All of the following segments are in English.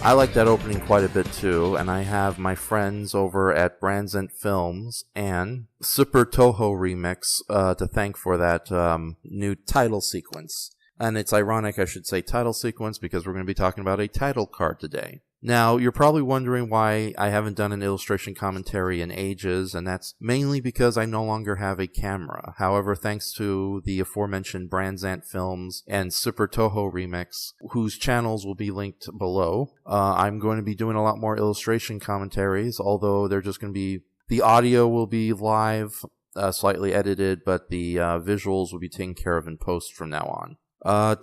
I like that opening quite a bit too, and I have my friends over at Brandsent Films and Super Toho Remix to thank for that new title sequence. And it's ironic I should say title sequence because we're going to be talking about a title card today. Now, you're probably wondering why I haven't done an illustration commentary in ages, and that's mainly because I no longer have a camera. However, thanks to the aforementioned Brandsant Films and Super Toho Remix, whose channels will be linked below, I'm going to be doing a lot more illustration commentaries, although they're just going to be... The audio will be live, slightly edited, but the visuals will be taken care of in post from now on.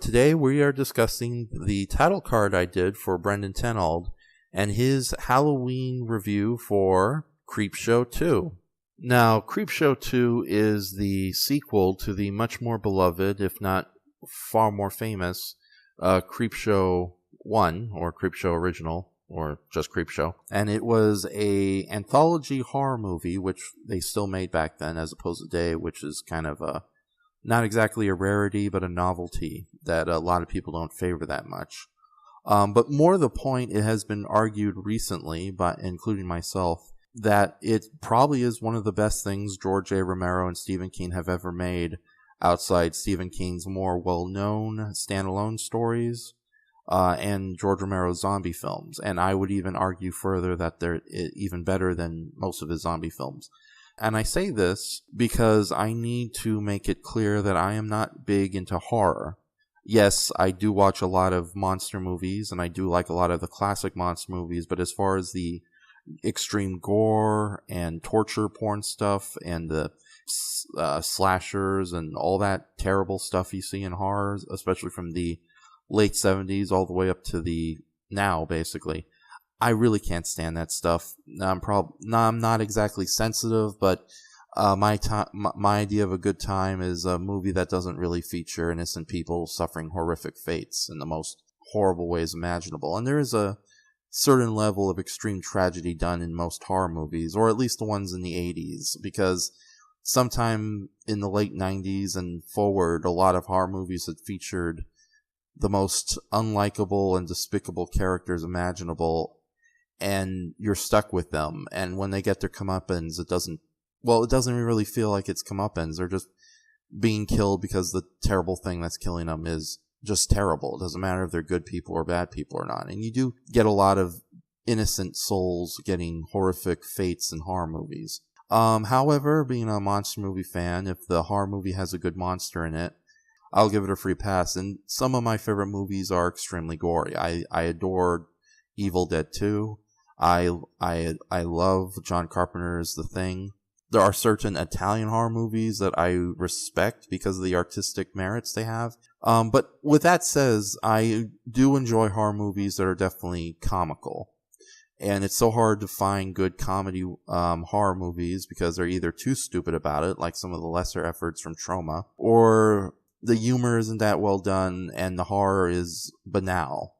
Today we are discussing the title card I did for Brendan Tenold and his Halloween review for Creepshow 2. Now, Creepshow 2 is the sequel to the much more beloved, if not far more famous, Creepshow 1, or Creepshow Original, or just Creepshow. And it was a anthology horror movie, which they still made back then, as opposed to today, which is kind of a not exactly a rarity, but a novelty that a lot of people don't favor that much. But more to the point, it has been argued recently, by including myself, that it probably is one of the best things George A. Romero and Stephen King have ever made outside Stephen King's more well-known standalone stories and George Romero's zombie films. And I would even argue further that they're even better than most of his zombie films. And I say this because I need to make it clear that I am not big into horror. Yes, I do watch a lot of monster movies, and I do like a lot of the classic monster movies, but as far as the extreme gore and torture porn stuff and the slashers and all that terrible stuff you see in horrors, especially from the late 70s all the way up to the now, basically, I really can't stand that stuff. I'm not exactly sensitive, but my idea of a good time is a movie that doesn't really feature innocent people suffering horrific fates in the most horrible ways imaginable. And there is a certain level of extreme tragedy done in most horror movies, or at least the ones in the 80s, because sometime in the late 90s and forward, a lot of horror movies had featured the most unlikable and despicable characters imaginable, and you're stuck with them. And when they get their comeuppance, it doesn't really feel like it's comeuppance. They're just being killed because the terrible thing that's killing them is just terrible. It doesn't matter if they're good people or bad people or not. And you do get a lot of innocent souls getting horrific fates in horror movies. However, being a monster movie fan, if the horror movie has a good monster in it, I'll give it a free pass. And some of my favorite movies are extremely gory. I adored Evil Dead 2. I love John Carpenter's The Thing. There are certain Italian horror movies that I respect because of the artistic merits they have. But with that said, I do enjoy horror movies that are definitely comical. And it's so hard to find good comedy horror movies because they're either too stupid about it, like some of the lesser efforts from Enshohma, or the humor isn't that well done and the horror is banal.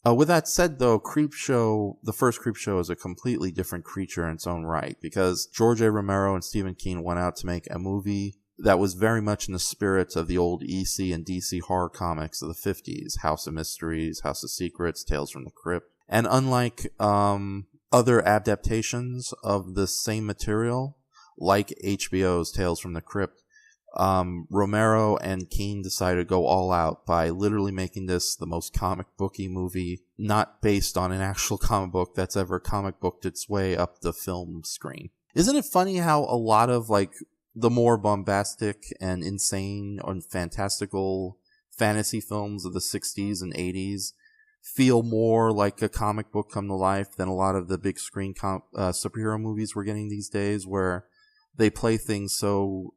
With that said, though, Creepshow, the first Creepshow, is a completely different creature in its own right, because George A. Romero and Stephen King went out to make a movie that was very much in the spirit of the old EC and DC horror comics of the 50s, House of Mysteries, House of Secrets, Tales from the Crypt. And unlike other adaptations of the same material, like HBO's Tales from the Crypt, Romero and King decided to go all out by literally making this the most comic booky movie, not based on an actual comic book, that's ever comic booked its way up the film screen. Isn't it funny how a lot of the more bombastic and insane and fantastical fantasy films of the 60s and 80s feel more like a comic book come to life than a lot of the big screen superhero movies we're getting these days, where they play things so...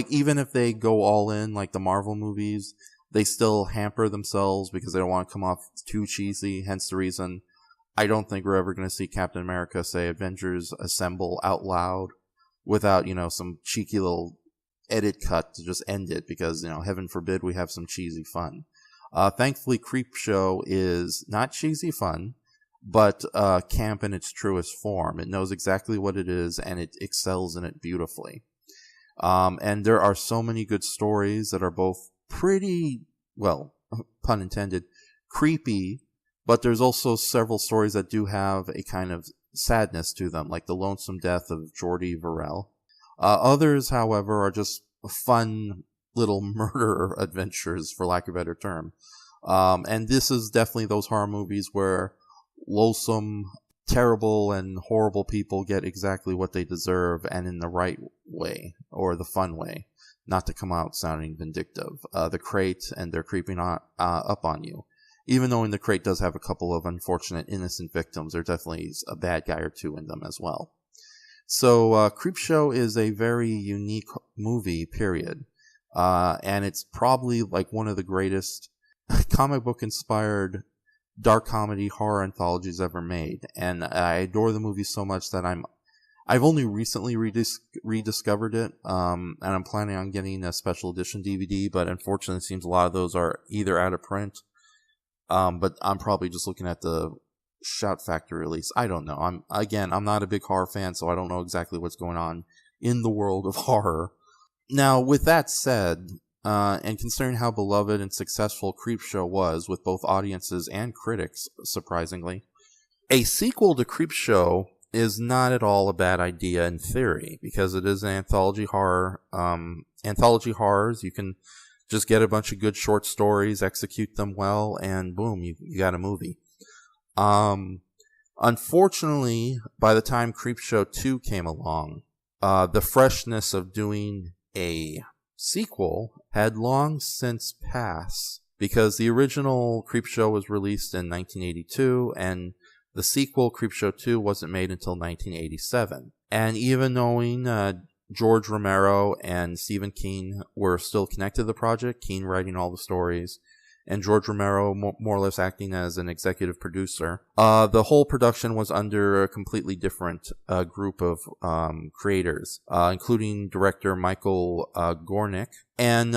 even if they go all in, like the Marvel movies, they still hamper themselves because they don't want to come off too cheesy. Hence the reason I don't think we're ever going to see Captain America say Avengers Assemble out loud without, some cheeky little edit cut to just end it because, heaven forbid we have some cheesy fun. Thankfully, Creepshow is not cheesy fun, but camp in its truest form. It knows exactly what it is, and it excels in it beautifully. And there are so many good stories that are both pretty, well, pun intended, creepy, But there's also several stories that do have a kind of sadness to them, like the lonesome death of Jordy Verrell. Others, however, are just fun little murder adventures, for lack of a better term. And this is definitely those horror movies where loathsome, terrible, and horrible people get exactly what they deserve, and in the right way, or the fun way, not to come out sounding vindictive. The Crate, and they're creeping up on you. Even though in The Crate does have a couple of unfortunate innocent victims, there definitely is a bad guy or two in them as well. So Creepshow is a very unique movie, period. And it's probably like one of the greatest comic book inspired dark comedy horror anthologies ever made. And I adore the movie so much that I've only recently rediscovered it, and I'm planning on getting a special edition DVD, but unfortunately it seems a lot of those are either out of print, but I'm probably just looking at the Shout Factory release. I don't know. I'm not a big horror fan, so I don't know exactly what's going on in the world of horror. Now, with that said, and considering how beloved and successful Creepshow was with both audiences and critics, surprisingly, a sequel to Creepshow is not at all a bad idea in theory, because it is an anthology horror. Anthology horrors, you can just get a bunch of good short stories, execute them well, and boom, you got a movie. Unfortunately, by the time Creepshow 2 came along, the freshness of doing a sequel had long since passed, because the original Creepshow was released in 1982, and the sequel, Creepshow 2, wasn't made until 1987. And even knowing George Romero and Stephen King were still connected to the project, King writing all the stories, and George Romero more or less acting as an executive producer, the whole production was under a completely different group of creators, including director Michael Gornick, and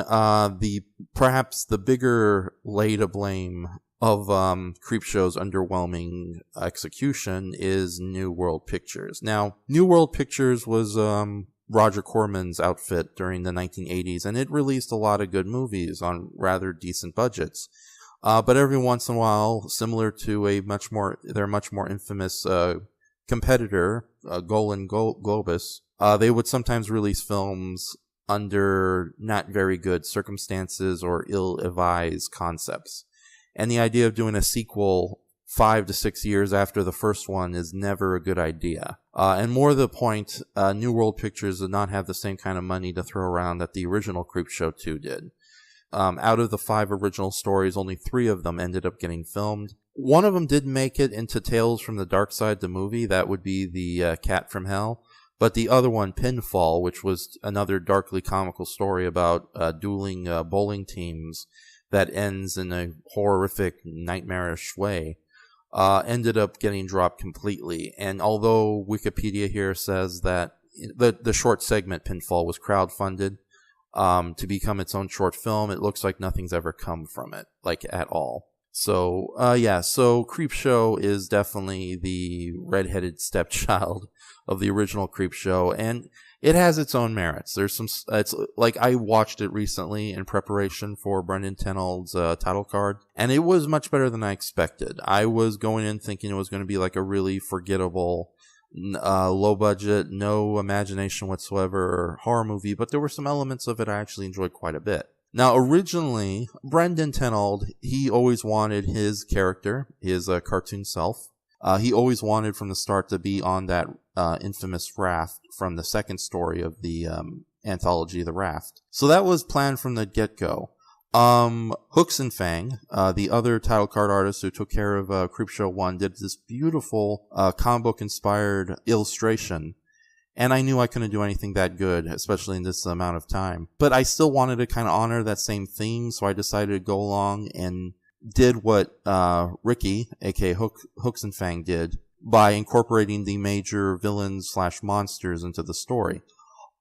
perhaps the bigger lay to blame of Creepshow's underwhelming execution is New World Pictures. Now, New World Pictures was Roger Corman's outfit during the 1980s, and it released a lot of good movies on rather decent budgets. But every once in a while, similar to their much more infamous competitor, Golan Globus, they would sometimes release films under not very good circumstances or ill-advised concepts. And the idea of doing a sequel 5 to 6 years after the first one is never a good idea. And more to the point, New World Pictures did not have the same kind of money to throw around that the original Creepshow 2 did. Out of the 5 original stories, only 3 of them ended up getting filmed. One of them did make it into Tales from the Dark Side, the movie. That would be the Cat from Hell. But the other one, Pinfall, which was another darkly comical story about dueling bowling teams that ends in a horrific, nightmarish way, ended up getting dropped completely. And although Wikipedia here says that the short segment Pinfall was crowdfunded to become its own short film, it looks like nothing's ever come from it, like at all. So, so Creepshow is definitely the redheaded stepchild of the original Creepshow, and it has its own merits. It's like I watched it recently in preparation for Brendan Tenold's title card, and it was much better than I expected. I was going in thinking it was going to be like a really forgettable, low budget, no imagination whatsoever horror movie, but there were some elements of it I actually enjoyed quite a bit. Now, originally, Brendan Tenold, he always wanted his character, his cartoon self, he always wanted from the start to be on that infamous raft from the second story of the anthology, The Raft. So that was planned from the get-go. Hooks and Fang, the other title card artist who took care of Creepshow 1, did this beautiful comic book-inspired illustration. And I knew I couldn't do anything that good, especially in this amount of time. But I still wanted to kind of honor that same theme, so I decided to go along and did what Ricky, aka Hooks and Fang, did by incorporating the major villains / monsters into the story.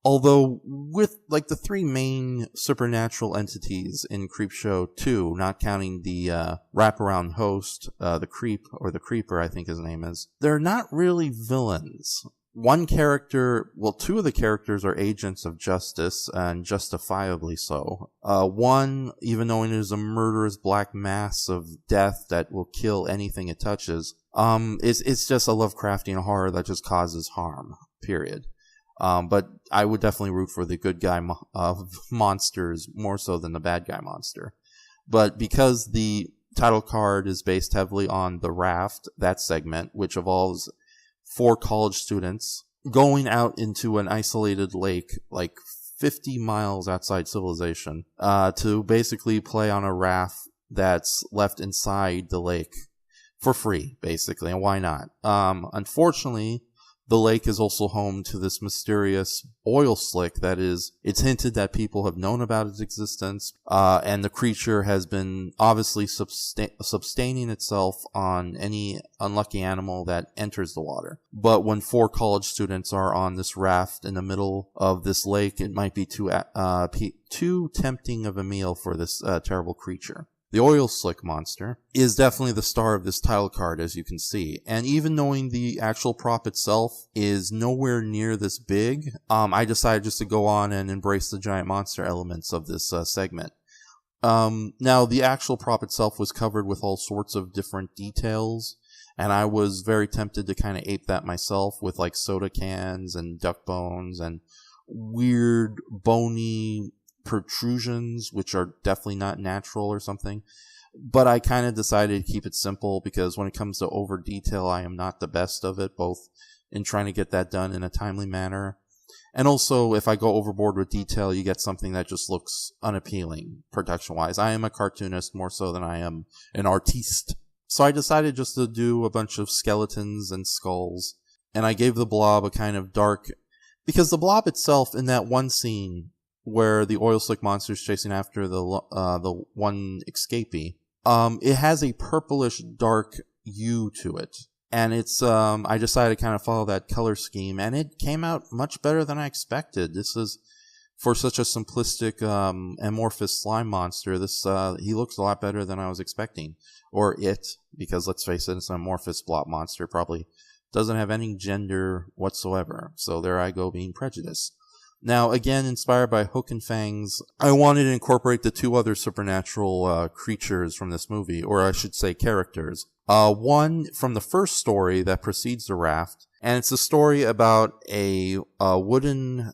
Although with like the 3 main supernatural entities in Creepshow 2, not counting the wraparound host, the Creep, or the Creeper I think his name is, they're not really villains. one character, well, two of the characters are agents of justice, and justifiably so. One, even though it is a murderous black mass of death that will kill anything it touches, it's just a Lovecraftian horror that just causes harm, period. But I would definitely root for the good guy monsters more so than the bad guy monster. But because the title card is based heavily on The Raft, that segment, which involves 4 college students going out into an isolated lake, like 50 miles outside civilization, to basically play on a raft that's left inside the lake for free, basically. And why not? Unfortunately, the lake is also home to this mysterious oil slick that it's hinted that people have known about its existence, and the creature has been obviously sustaining itself on any unlucky animal that enters the water. But when 4 college students are on this raft in the middle of this lake, it might be too tempting of a meal for this terrible creature. The oil slick monster is definitely the star of this title card, as you can see. And even knowing the actual prop itself is nowhere near this big, I decided just to go on and embrace the giant monster elements of this segment. Now, the actual prop itself was covered with all sorts of different details, and I was very tempted to kind of ape that myself with like soda cans and duck bones and weird bony protrusions, which are definitely not natural or something. But I kind of decided to keep it simple because when it comes to over detail, I am not the best of it, both in trying to get that done in a timely manner. And also, if I go overboard with detail, you get something that just looks unappealing production-wise. I am a cartoonist more so than I am an artiste. So I decided just to do a bunch of skeletons and skulls. And I gave the blob a kind of dark... Because the blob itself, in that one scene where the oil slick monster is chasing after the one escapee, it has a purplish dark hue to it. And it's, I decided to kind of follow that color scheme, and it came out much better than I expected. This is, for such a simplistic, amorphous slime monster, he looks a lot better than I was expecting. Or it, because let's face it, it's an amorphous blob monster, probably doesn't have any gender whatsoever. So there I go being prejudiced. Now, again, inspired by Hook and Fangs, I wanted to incorporate the 2 other supernatural creatures from this movie, or I should say characters. One from the first story that precedes The Raft, and it's a story about a wooden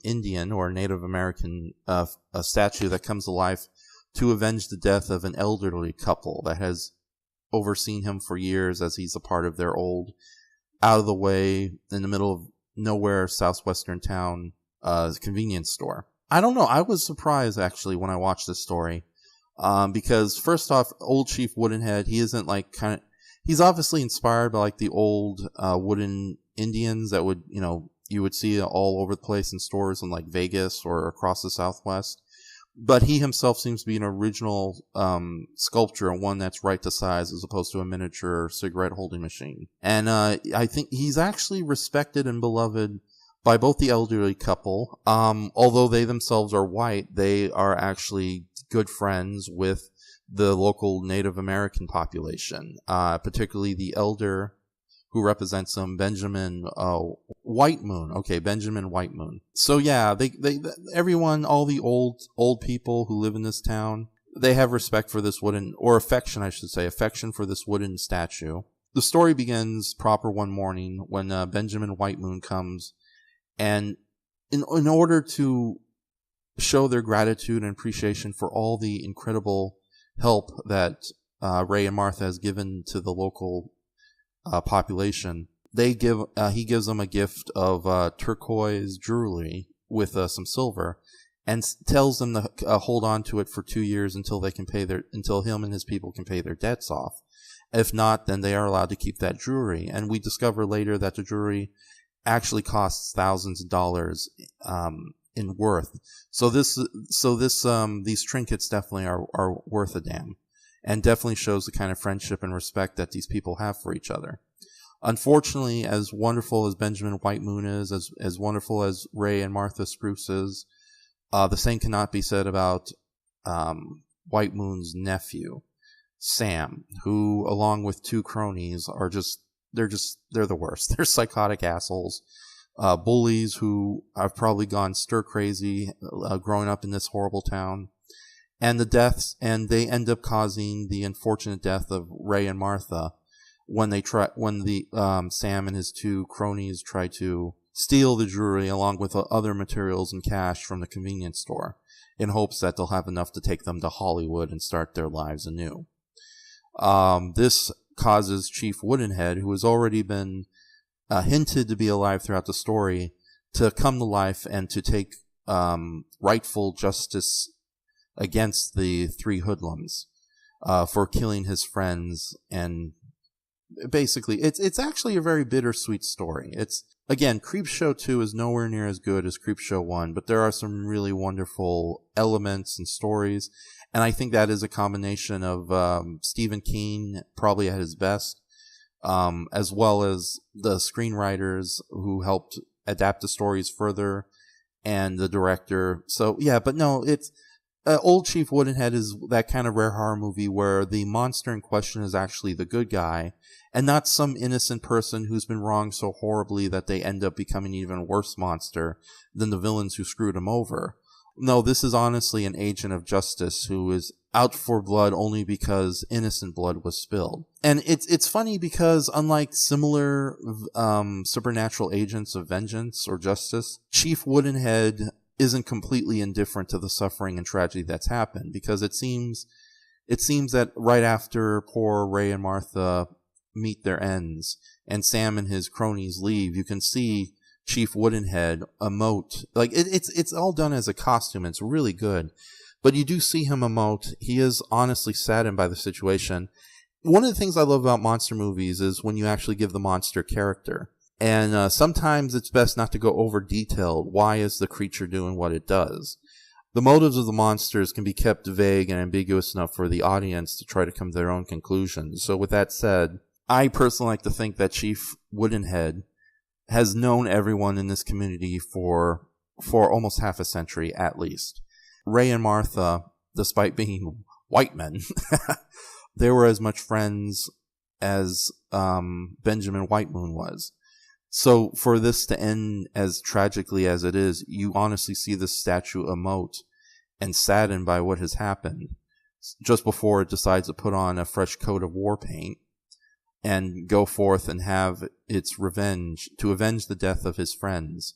Indian or Native American a statue that comes to life to avenge the death of an elderly couple that has overseen him for years as he's a part of their old, out-of-the-way, in the middle of nowhere southwestern town convenience store. I don't know, I was surprised actually when I watched this story, because first off, old Chief Woodenhead, he isn't like he's obviously inspired by like the old wooden Indians that would, you would see all over the place in stores in like Vegas or across the Southwest. But he himself seems to be an original sculpture, and one that's right to size as opposed to a miniature cigarette holding machine. And I think he's actually respected and beloved by both the elderly couple. Although they themselves are white, they are actually good friends with the local Native American population, particularly the elder who represents him, Benjamin Whitemoon. Okay, Benjamin Whitemoon. So yeah, everyone, all the old people who live in this town, they have respect for this wooden, or affection, I should say, affection for this wooden statue. The story begins proper one morning when Benjamin Whitemoon comes, and in order to show their gratitude and appreciation for all the incredible help that Ray and Martha has given to the local population, he gives them a gift of turquoise jewelry with some silver, and tells them to hold on to it for 2 years until him and his people can pay their debts off. If not, then they are allowed to keep that jewelry. And we discover later that the jewelry actually costs thousands of dollars in worth. So these trinkets definitely are worth a damn, and definitely shows the kind of friendship and respect that these people have for each other. Unfortunately, as wonderful as Benjamin Whitemoon is, as wonderful as Ray and Martha Spruce is, the same cannot be said about Whitemoon's nephew, Sam, who, along with 2 cronies, are just they're the worst. They're psychotic assholes. Bullies who have probably gone stir crazy growing up in this horrible town. And they end up causing the unfortunate death of Ray and Martha when Sam and his two cronies try to steal the jewelry along with other materials and cash from the convenience store in hopes that they'll have enough to take them to Hollywood and start their lives anew. This causes Chief Woodenhead, who has already been hinted to be alive throughout the story, to come to life and to take rightful justice against the three hoodlums for killing his friends. And basically, it's actually a very bittersweet story. Again, Creepshow 2 is nowhere near as good as Creepshow 1, but there are some really wonderful elements and stories, and I think that is a combination of Stephen King, probably at his best, as well as the screenwriters who helped adapt the stories further, and the director. So, yeah, but no, it's... Old Chief Woodenhead is that kind of rare horror movie where the monster in question is actually the good guy, and not some innocent person who's been wronged so horribly that they end up becoming an even worse monster than the villains who screwed him over. No, this is honestly an agent of justice who is out for blood only because innocent blood was spilled. And it's funny because unlike similar supernatural agents of vengeance or justice, Chief Woodenhead isn't completely indifferent to the suffering and tragedy that's happened, because it seems that right after poor Ray and Martha meet their ends and Sam and his cronies leave, you can see Chief Woodenhead emote. Like it's all done as a costume. It's really good, but you do see him emote. He is honestly saddened by the situation. One of the things I love about monster movies is when you actually give the monster character. And sometimes it's best not to go over detailed. Why is the creature doing what it does? The motives of the monsters can be kept vague and ambiguous enough for the audience to try to come to their own conclusions. So with that said, I personally like to think that Chief Woodenhead has known everyone in this community for almost half a century at least. Ray and Martha, despite being white men, they were as much friends as Benjamin Whitemoon was. So for this to end as tragically as it is, you honestly see this statue emote and saddened by what has happened just before it decides to put on a fresh coat of war paint and go forth and have its revenge to avenge the death of his friends.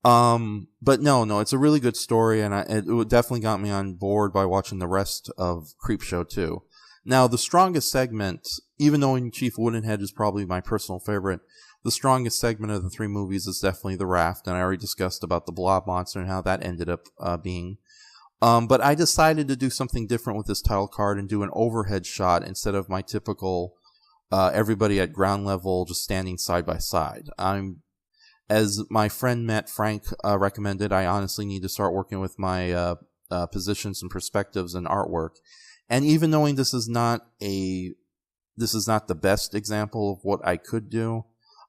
But no, it's a really good story, and it definitely got me on board by watching the rest of Creepshow 2. Now, the strongest segment, even though Chief Woodenhead is probably my personal favorite, the strongest segment of the three movies is definitely the raft, and I already discussed about the blob monster and how that ended up being. But I decided to do something different with this title card and do an overhead shot instead of my typical everybody at ground level just standing side by side. As my friend Matt Frank recommended, I honestly need to start working with my positions and perspectives and artwork. And even knowing this is not the best example of what I could do,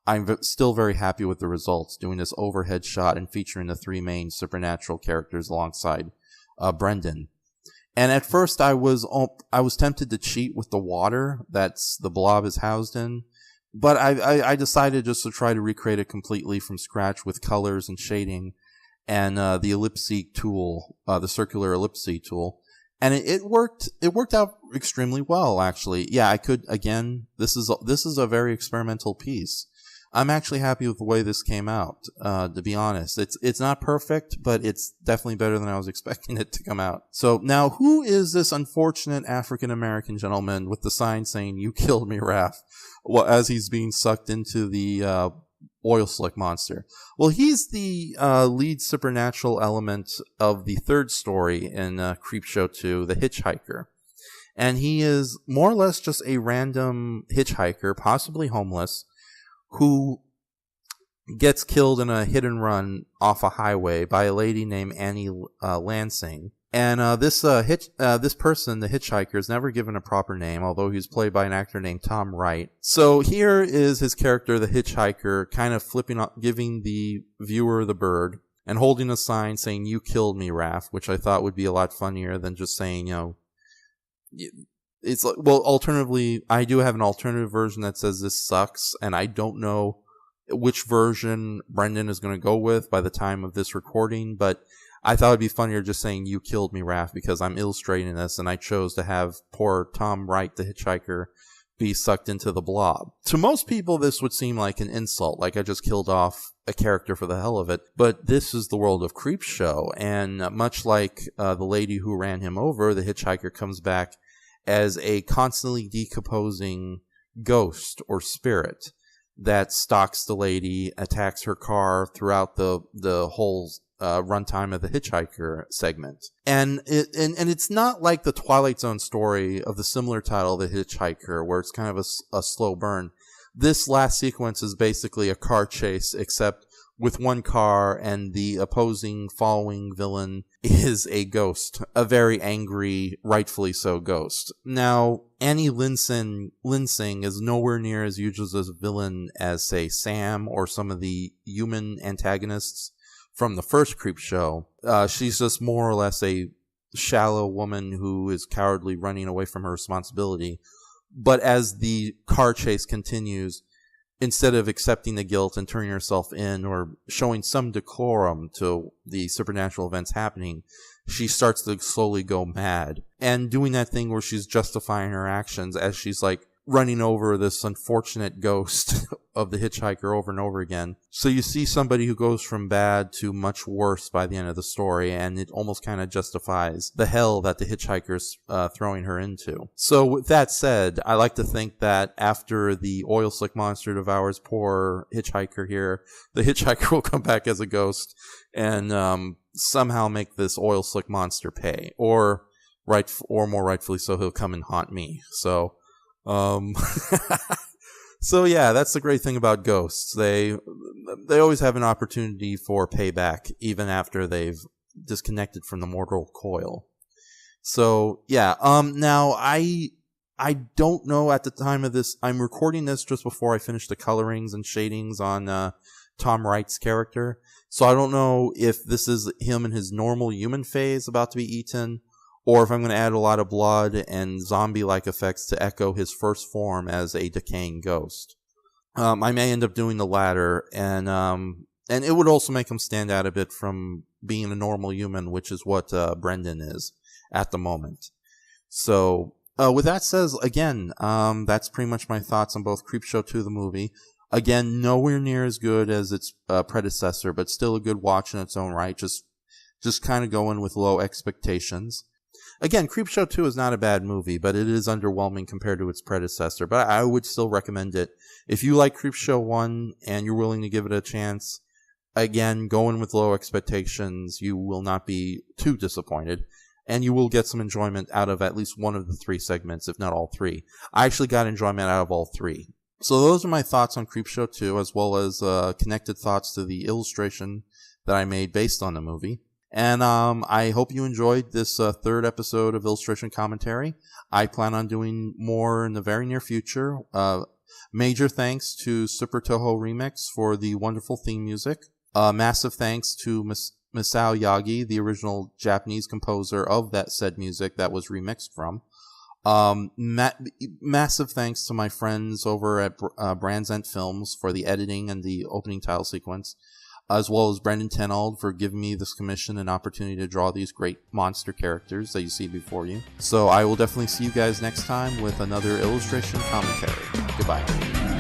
I'm still very happy with the results, doing this overhead shot and featuring the three main supernatural characters alongside Brendan. And at first I was tempted to cheat with the water that's the blob is housed in, but I decided just to try to recreate it completely from scratch with colors and shading and the ellipse tool, the circular ellipse tool. And it worked out extremely well, actually. Yeah, I could, again, this is a very experimental piece. I'm actually happy with the way this came out, to be honest. It's not perfect, but it's definitely better than I was expecting it to come out. So now, who is this unfortunate African-American gentleman with the sign saying, "You killed me, Raph," well, as he's being sucked into the oil slick monster? Well, he's the lead supernatural element of the third story in Creepshow 2, The Hitchhiker. And he is more or less just a random hitchhiker, possibly homeless, who gets killed in a hit and run off a highway by a lady named Annie Lansing. And this person, the hitchhiker, is never given a proper name, although he's played by an actor named Tom Wright. So here is his character, the hitchhiker, kind of giving the viewer the bird and holding a sign saying, "You killed me, Raph," which I thought would be a lot funnier than just saying, it's like, well, alternatively, I do have an alternative version that says this sucks, and I don't know which version Brendan is going to go with by the time of this recording, but I thought it'd be funnier just saying "you killed me, Raph," because I'm illustrating this, and I chose to have poor Tom Wright, the hitchhiker, be sucked into the blob. To most people, this would seem like an insult, like I just killed off a character for the hell of it, but this is the world of Creepshow, and much like the lady who ran him over, the hitchhiker comes back as a constantly decomposing ghost or spirit that stalks the lady, attacks her car throughout the whole runtime of the Hitchhiker segment. And it's not like the Twilight Zone story of the similar title, The Hitchhiker, where it's kind of a slow burn. This last sequence is basically a car chase, except with one car, and the opposing following villain is a ghost, a very angry, rightfully so ghost. Now, Annie Linsing is nowhere near as huge as a villain as, say, Sam or some of the human antagonists from the first Creepshow. She's just more or less a shallow woman who is cowardly running away from her responsibility. But as the car chase continues, instead of accepting the guilt and turning herself in or showing some decorum to the supernatural events happening, she starts to slowly go mad and doing that thing where she's justifying her actions as she's like running over this unfortunate ghost of the hitchhiker over and over again. So you see somebody who goes from bad to much worse by the end of the story, and it almost kind of justifies the hell that the hitchhiker's throwing her into. So with that said, I like to think that after the oil slick monster devours poor hitchhiker here, the hitchhiker will come back as a ghost and somehow make this oil slick monster pay, or more rightfully so, he'll come and haunt me. So so yeah, that's the great thing about ghosts. They always have an opportunity for payback, even after they've disconnected from the mortal coil. So yeah, now I don't know at the time of this. I'm recording this just before I finish the colorings and shadings on Tom Wright's character. So I don't know if this is him in his normal human phase about to be eaten, or if I'm going to add a lot of blood and zombie-like effects to echo his first form as a decaying ghost. I may end up doing the latter, and it would also make him stand out a bit from being a normal human, which is what Brendan is at the moment. So, with that said, again, that's pretty much my thoughts on both Creepshow 2, the movie. Again, nowhere near as good as its predecessor, but still a good watch in its own right. Just kind of going with low expectations. Again, Creepshow 2 is not a bad movie, but it is underwhelming compared to its predecessor. But I would still recommend it. If you like Creepshow 1 and you're willing to give it a chance, again, go in with low expectations. You will not be too disappointed, and you will get some enjoyment out of at least one of the three segments, if not all three. I actually got enjoyment out of all three. So those are my thoughts on Creepshow 2, as well as connected thoughts to the illustration that I made based on the movie. And I hope you enjoyed this third episode of Illustration Commentary. I plan on doing more in the very near future. Major thanks to Super Toho Remix for the wonderful theme music. Massive thanks to Misao Yagi, the original Japanese composer of that said music that was remixed from. Massive thanks to my friends over at Brands End Films for the editing and the opening title sequence, as well as Brendan Tenold for giving me this commission and opportunity to draw these great monster characters that you see before you. So I will definitely see you guys next time with another illustration commentary. Goodbye.